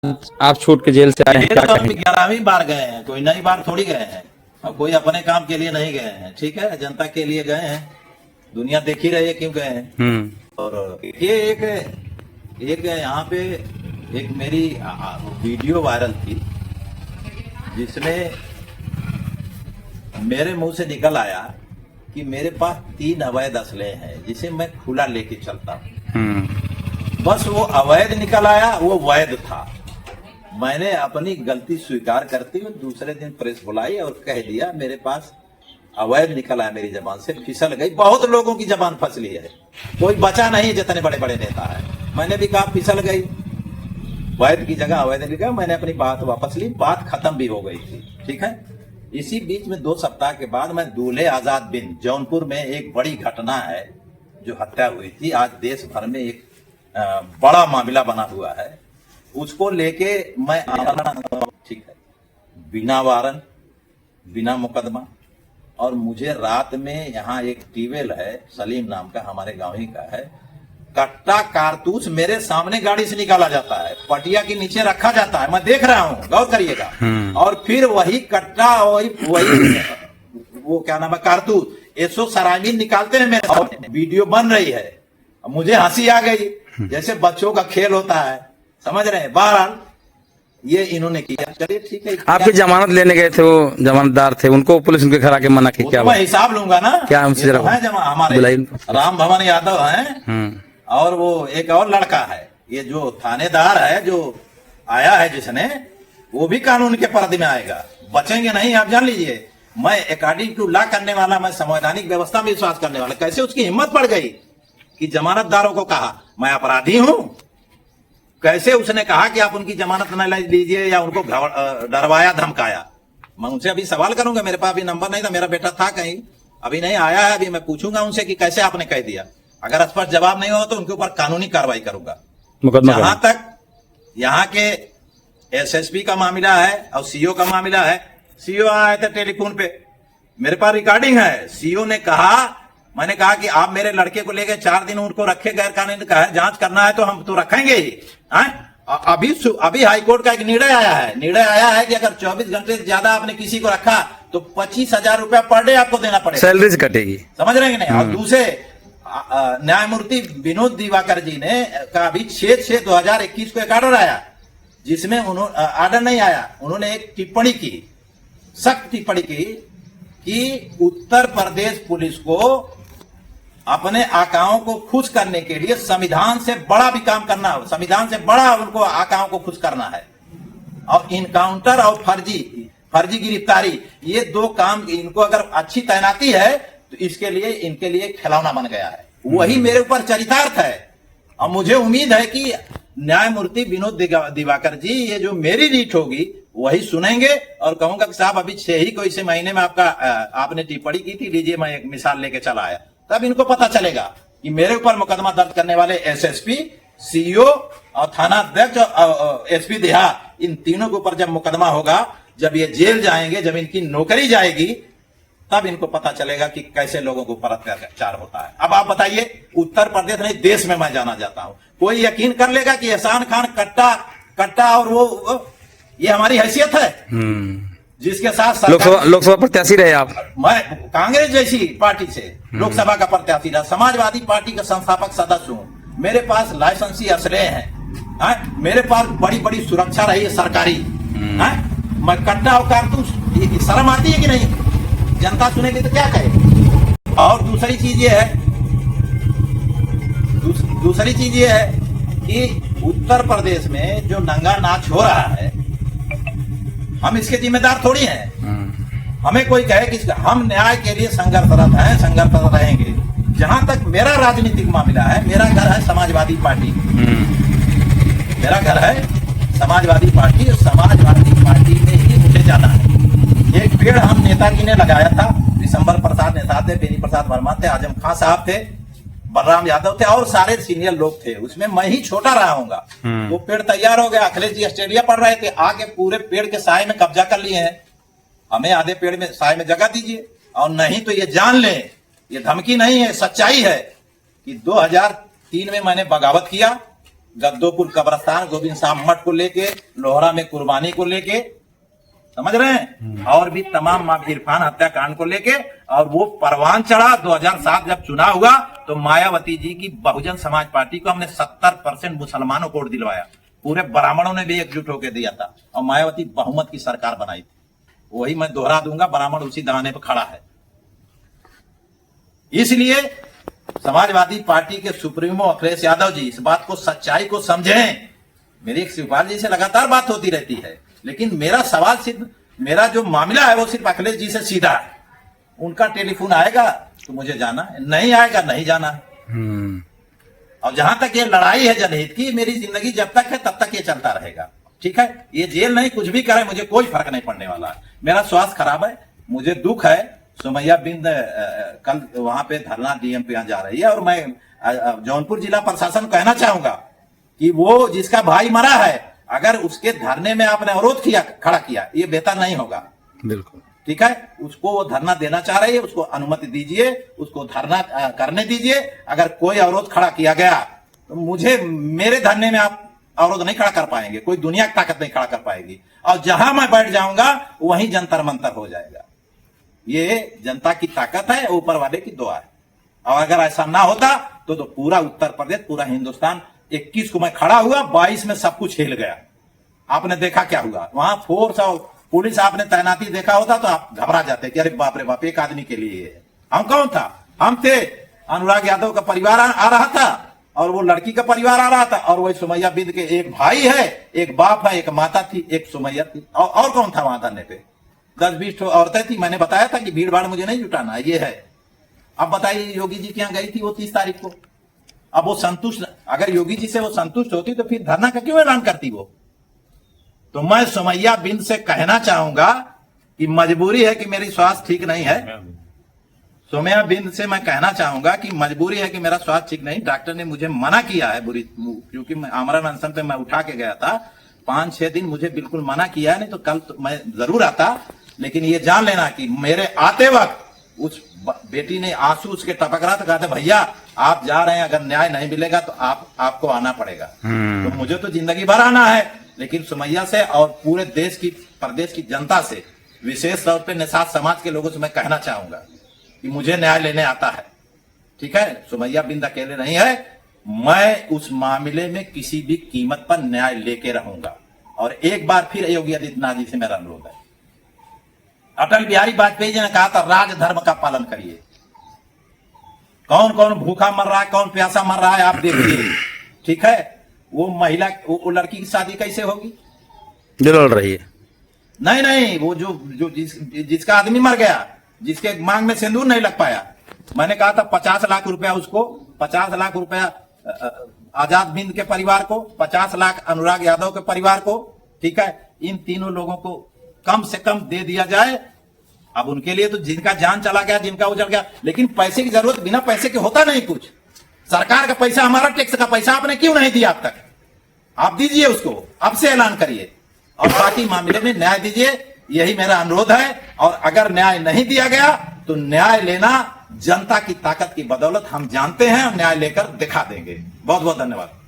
आप छूट के जेल से आए हैं, क्या तो हम कहेंगे? 11वीं बार गए हैं, कोई नई बार थोड़ी गए हैं। अब कोई अपने काम के लिए नहीं गए हैं, ठीक है, जनता के लिए गए हैं। दुनिया देख ही रही है क्यों गए हैं। और ये एक यहाँ पे एक मेरी वीडियो वायरल थी, जिसमें मेरे मुंह से निकल आया कि मेरे पास 3 अवैध असले हैं जिसे मैं खुला लेके चलता हूँ। बस वो अवैध निकल आया, वो वैध था। मैंने अपनी गलती स्वीकार करते हुए दूसरे दिन प्रेस बुलाई और कह दिया मेरे पास अवैध निकल आया, मेरी जबान से फिसल गई। बहुत लोगों की जबान फंसली है, कोई बचा नहीं जितने बड़े बड़े नेता है। मैंने भी कहा फिसल गई, वैध की जगह अवैध निकल गया। मैंने अपनी बात वापस ली, बात खत्म भी हो गई थी, ठीक है। इसी बीच में 2 सप्ताह के बाद मैं दूल्हे आजाद बिन जौनपुर में एक बड़ी घटना है जो हत्या हुई थी। आज देश भर में एक बड़ा मामला बना हुआ है, उसको लेके मैं ठीक है, बिना वारंट, बिना मुकदमा। और मुझे रात में यहाँ एक टीवेल है सलीम नाम का, हमारे गांव ही का है, कट्टा कारतूस मेरे सामने गाड़ी से निकाला जाता है, पटिया के नीचे रखा जाता है, मैं देख रहा हूँ, गौर करिएगा। और फिर वही कट्टा वही वो क्या नाम है कारतूस 100 सरामीन निकालते हैं मेरे सामने, वीडियो बन रही है। मुझे हंसी आ गई, जैसे बच्चों का खेल होता है, समझ रहे हैं। बहरहाल ये इन्होंने किया, चलिए ठीक है। आपकी जमानत लेने गए थे, वो जमानतदार थे, उनको पुलिस उनके घर आके मना की, क्या मैं हिसाब लूंगा ना। क्या हमसे तो है हमारे राम भवन यादव हैं, और वो एक और लड़का है, ये जो थानेदार है जो आया है जिसने, वो भी कानून के पर्दे में आएगा, बचेंगे नहीं, आप जान लीजिए। मैं अकॉर्डिंग टू लॉ करने वाला, मैं संवैधानिक व्यवस्था में विश्वास करने वाला। कैसे उसकी हिम्मत पड़ गई कि जमानतदारों को कहा मैं अपराधी हूं? कैसे उसने कहा कि आप उनकी जमानत न लीजिए, या उनको डरवाया धमकाया? मैं उनसे अभी सवाल करूंगा, मेरे पास अभी नंबर नहीं था, मेरा बेटा था कहीं, अभी नहीं आया है, अभी मैं पूछूंगा उनसे कि कैसे आपने कह दिया। अगर स्पष्ट जवाब नहीं हो तो उनके ऊपर कानूनी कार्रवाई करूंगा। जहां तक यहाँ के एसएसपी का मामला है और सीओ का मामला है, सीओ आए थे टेलीफोन पे, मेरे पास रिकॉर्डिंग है। सीओ ने कहा, मैंने कहा कि आप मेरे लड़के को लेके 4 दिन उनको रखे गैर कानूनी, कहा जांच करना है तो हम तो रखेंगे ही। अभी हाईकोर्ट का एक निर्णय आया है, कि अगर 24 घंटे से ज्यादा आपने किसी को रखा तो 25,000 रुपया पर डे आपको देना पड़ेगा, सैलरी से कटेगी, समझ रहे हैं नहीं। और दूसरे न्यायमूर्ति विनोद दिवाकर जी ने का अभी 6/6/2021 को एक ऑर्डर आया, जिसमें उन्होंने ऑर्डर नहीं आया, उन्होंने एक टिप्पणी की, सख्त टिप्पणी की कि उत्तर प्रदेश पुलिस को अपने आकाओं को खुश करने के लिए संविधान से बड़ा भी काम करना हो, संविधान से बड़ा उनको आकाओं को खुश करना है। और इनकाउंटर और फर्जी गिरफ्तारी, ये 2 काम, इनको अगर अच्छी तैनाती है तो इसके लिए इनके लिए खिलौना बन गया है। वही मेरे ऊपर चरितार्थ है। और मुझे उम्मीद है कि न्यायमूर्ति विनोद दिवाकर जी, ये जो मेरी रीट होगी वही सुनेंगे, और कहूंगा कि साहब अभी 6 ही कोई से महीने में आपने टिप्पणी की थी, लीजिए मैं एक मिसाल लेके चला आया। तब इनको पता चलेगा कि मेरे ऊपर मुकदमा दर्ज करने वाले एसएसपी, सीओ और थाना अध्यक्ष और एसपी देहात, इन तीनों के ऊपर जब मुकदमा होगा, जब ये जेल जाएंगे, जब इनकी नौकरी जाएगी, तब इनको पता चलेगा कि कैसे लोगों को पर अत्याचार होता है। अब आप बताइए, उत्तर प्रदेश नहीं देश में मैं जाना चाहता हूं, कोई यकीन कर लेगा कि एहसान खान कट्टा और वो ये हमारी हैसियत है, जिसके साथ लोकसभा प्रत्याशी रहे आप? मैं कांग्रेस जैसी पार्टी से लोकसभा का प्रत्याशी रहा, समाजवादी पार्टी का संस्थापक सदस्य हूँ, मेरे पास लाइसेंसी असले हैं, मेरे पास बड़ी बड़ी सुरक्षा रही है सरकारी, मैं कट्टा और कारतूस, शर्म आती है कि नहीं? जनता सुनेगी तो क्या कहे? और दूसरी चीज ये है कि उत्तर प्रदेश में जो नंगा नाच हो रहा है, हम इसके जिम्मेदार थोड़ी हैं। हमें कोई कहे कि हम न्याय के लिए संघर्षरत हैं, संघर्षरत रहेंगे। जहां तक मेरा राजनीतिक मामला है, मेरा घर है समाजवादी पार्टी, मेरा घर है समाजवादी पार्टी, और समाजवादी पार्टी में ही मुझे जाना है। एक पेड़ हम नेताजी ने लगाया था, दिसंबर प्रसाद नेता थे, बेनी प्रसाद वर्मा थे, आजम खान साहब थे, बलराम यादव थे, और सारे सीनियर लोग थे, उसमें मैं ही छोटा रहा हूंगा। वो पेड़ तैयार हो गया, अखिलेश जी ऑस्ट्रेलिया पढ़ रहे थे, आके पूरे पेड़ के साए में कब्जा कर लिए हैं। हमें आधे पेड़ में साए में जगह दीजिए, और नहीं तो ये जान लें, ये धमकी नहीं है, सच्चाई है कि 2003 में मैंने बगावत किया, गद्दोपुर कब्रस्तान, गोविंद साहब मठ को लेके, लोहरा में कुर्बानी को लेके, समझ रहे हैं, और भी तमाम माँ इरफान हत्याकांड को लेके। और वो परवान चढ़ा 2007 जब चुनाव हुआ तो मायावती जी की बहुजन समाज पार्टी को हमने 70% मुसलमानों को वोट दिलवाया, पूरे ब्राह्मणों ने भी एकजुट होकर दिया था और मायावती बहुमत की सरकार बनाई थी। वही मैं दोहरा दूंगा, ब्राह्मण उसी दाने पर खड़ा है। इसलिए समाजवादी पार्टी के सुप्रीमो अखिलेश यादव जी इस बात को, सच्चाई को समझें। मेरी एक शिवपाल जी से लगातार बात होती रहती है, लेकिन मेरा सवाल सिर्फ, मेरा जो मामला है वो सिर्फ अखिलेश जी से सीधा है। उनका टेलीफोन आएगा तो मुझे जाना है, नहीं आएगा नहीं जाना है। और जहां तक ये लड़ाई है जनहित की, मेरी जिंदगी जब तक है तब तक ये चलता रहेगा, ठीक है। ये जेल नहीं, कुछ भी करे, मुझे कोई फर्क नहीं पड़ने वाला है। मेरा स्वास्थ्य खराब है, मुझे दुख है। सुमैया बिंद कल वहां पे धरना डीएम पे जा रही है, और मैं जौनपुर जिला प्रशासन को कहना चाहूंगा कि वो जिसका भाई मरा है, अगर उसके धरने में आपने अवरोध किया, खड़ा किया, ये बेहतर नहीं होगा। बिल्कुल ठीक है, उसको वो धरना देना चाह रही है, उसको अनुमति दीजिए, उसको धरना करने दीजिए। अगर कोई अवरोध खड़ा किया गया तो मुझे, मेरे धरने में आप अवरोध नहीं खड़ा कर पाएंगे, कोई दुनिया की ताकत नहीं खड़ा कर पाएगी। और जहां मैं बैठ जाऊंगा वहीं जंतर मंतर हो जाएगा। ये जनता की ताकत है, ऊपर वाले की दुआ है। और अगर ऐसा ना होता तो पूरा उत्तर प्रदेश, पूरा हिंदुस्तान, 21 को मैं खड़ा हुआ, 22 में सब कुछ हिल गया। आपने देखा क्या हुआ वहां, फोर्स और पुलिस आपने तैनाती देखा होता तो आप घबरा जाते कि अरे बाप रे बाप, एक आदमी के लिए। हम कौन था? हम थे, अनुराग यादव का परिवार आ रहा था, और वो लड़की का परिवार आ रहा था, और वही सुमैया बिंद के एक भाई है, एक बाप है, एक माता थी, एक सुमैया थी, और कौन था वहां धरने पे? 10-20 औरतें थी। मैंने बताया था कि भीड़ भाड़ मुझे नहीं जुटाना, ये है। अब बताइए, योगी जी के यहाँ गई थी वो 30 तारीख को। अब वो संतुष्ट, अगर योगी जी से वो संतुष्ट होती तो फिर धरना का क्यों ऐलान करती वो? तो मैं सुमैया बिंद से कहना चाहूंगा कि मजबूरी है कि मेरी स्वास्थ्य ठीक नहीं है। सुमैया बिंद से मैं कहना चाहूंगा कि मजबूरी है कि मेरा स्वास्थ्य ठीक नहीं। डॉक्टर ने मुझे मना किया है बुरी, क्योंकि मैं आमरण अनशन पे मैं उठा के गया था। 5-6 दिन मुझे बिल्कुल मना किया है, नहीं तो कल तो मैं जरूर आता। लेकिन ये जान लेना कि मेरे आते वक्त उस बेटी ने आंसू उसके टपक रहा था, कहा था भैया आप जा रहे हैं, अगर न्याय नहीं मिलेगा तो आपको आना पड़ेगा। तो मुझे तो जिंदगी भर आना है, लेकिन सुमैया से और पूरे देश की, प्रदेश की जनता से, विशेष तौर पे निषाद समाज के लोगों से मैं कहना चाहूंगा कि मुझे न्याय लेने आता है, ठीक है। सुमैया बिंद अकेले नहीं है, मैं उस मामले में किसी भी कीमत पर न्याय लेके रहूंगा। और एक बार फिर योगी आदित्यनाथ जी से मेरा अनुरोध है, अटल बिहारी वाजपेयी जी ने कहा था राज धर्म का पालन करिए। कौन कौन भूखा मर रहा है, कौन प्यासा मर रहा है, आप देखिए, ठीक है। वो महिला, वो लड़की की शादी कैसे होगी? जो लड़ रही है, नहीं, वो जो जिसका आदमी मर गया, जिसके मांग में सिंदूर नहीं लग पाया, मैंने कहा था 50 लाख रुपया उसको, 50 लाख रुपया आजाद बिंद के परिवार को, 50 लाख अनुराग यादव के परिवार को, ठीक है। इन तीनों लोगों को कम से कम दे दिया जाए। अब उनके लिए तो जिनका जान चला गया, जिनका उजड़ गया, लेकिन पैसे की जरूरत, बिना पैसे के होता नहीं कुछ। सरकार का पैसा, हमारा टैक्स का पैसा आपने क्यों नहीं दिया अब तक? आप दीजिए उसको, अब से ऐलान करिए, और बाकी मामले में न्याय दीजिए, यही मेरा अनुरोध है। और अगर न्याय नहीं दिया गया तो न्याय लेना जनता की ताकत की बदौलत हम जानते हैं, और न्याय लेकर दिखा देंगे। बहुत बहुत धन्यवाद।